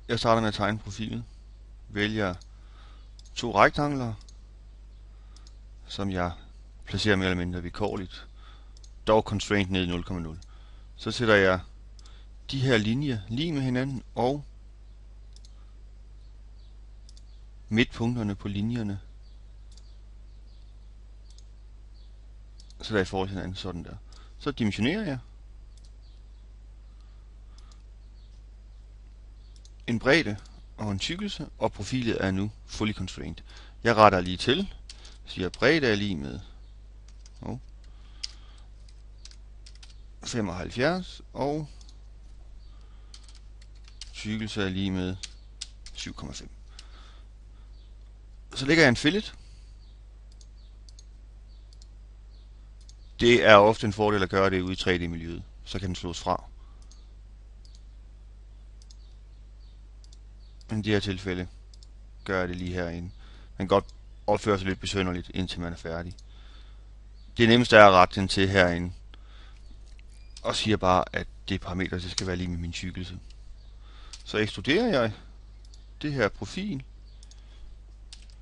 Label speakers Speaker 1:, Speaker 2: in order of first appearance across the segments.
Speaker 1: Jeg starter med at tegne profilen. Vælger to rektangler, som jeg placerer mere eller mindre vilkårligt. Dog constraint ned i 0,0. Så sætter jeg de her linjer lige med hinanden, og midtpunkterne på linjerne så der er i forhold til hinanden, sådan der. Så dimensionerer jeg en bredde og en tykkelse, og profilet er nu fully constrained. Jeg retter lige til, siger bredde er lige med 75, og tykkelse er lige med 7,5. Så lægger jeg en fillet. Det er ofte en fordel at gøre det ude i 3D-miljøet, så kan den slås fra. Men i det her tilfælde gør jeg det lige herinde. Den kan godt opføre sig lidt besynderligt, indtil man er færdig. Det nemmeste er at rette den til herinde, og siger bare, at det parameter det skal være lige med min tykkelse. Så ekstruderer jeg det her profil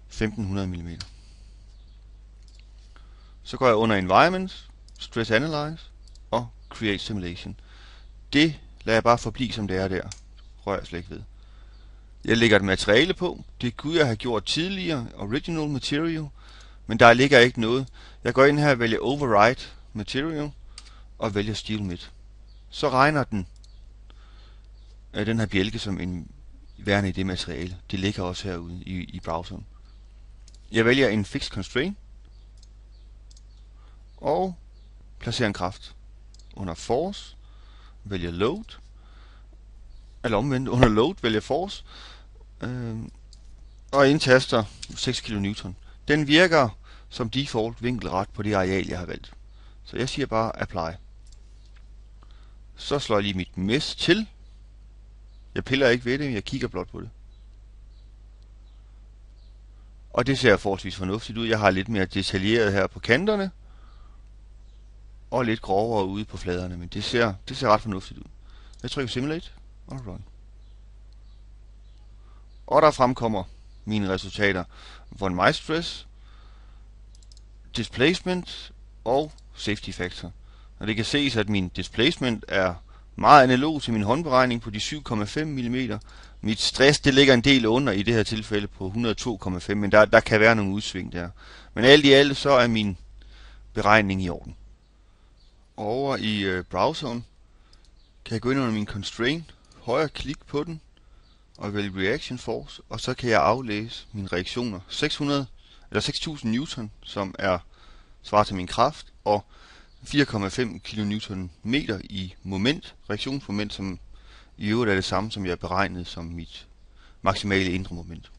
Speaker 1: 1500 mm. Så går jeg under Environment, Stress Analyze og Create Simulation. Det lader jeg bare forblive som det er der. Rører jeg slet ikke ved. Jeg lægger et materiale på. Det kunne jeg have gjort tidligere, Original Material, men der ligger ikke noget. Jeg går ind her og vælger Override Material og vælger Steel Midt. Så regner den her bjælke som en værende i det materiale. Det ligger også herude i browseren. Jeg vælger en Fixed Constraint og placerer en kraft under Force, vælger Load, eller omvendt, under Load vælger Force, og indtaster 6 kN. Den virker som default vinkelret på det areal, jeg har valgt. Så jeg siger bare Apply. Så slår jeg lige mit mesh til. Jeg piller ikke ved det, jeg kigger blot på det. Og det ser forholdsvis fornuftigt ud. Jeg har lidt mere detaljeret her på kanterne, og lidt grovere ude på fladerne, men det ser ret fornuftigt ud. Jeg trykker Simulate og Run. Og der fremkommer mine resultater. Von Mistress, Displacement og Safety Factor. Og det kan ses, at min displacement er meget analog til min håndberegning på de 7,5 mm. Mit stress det ligger en del under i det her tilfælde på 102,5, men der kan være nogle udsving der. Men alt i alt så er min beregning i orden. Over i browseren kan jeg gå ind under min constraint, højre klik på den og vælge Reaction Force, og så kan jeg aflæse mine reaktioner. 6000 Newton, som er svarer til min kraft, og 4,5 kN meter i moment, reaktionsmoment, som i øvrigt er det samme, som jeg har beregnet som mit maksimale indre moment.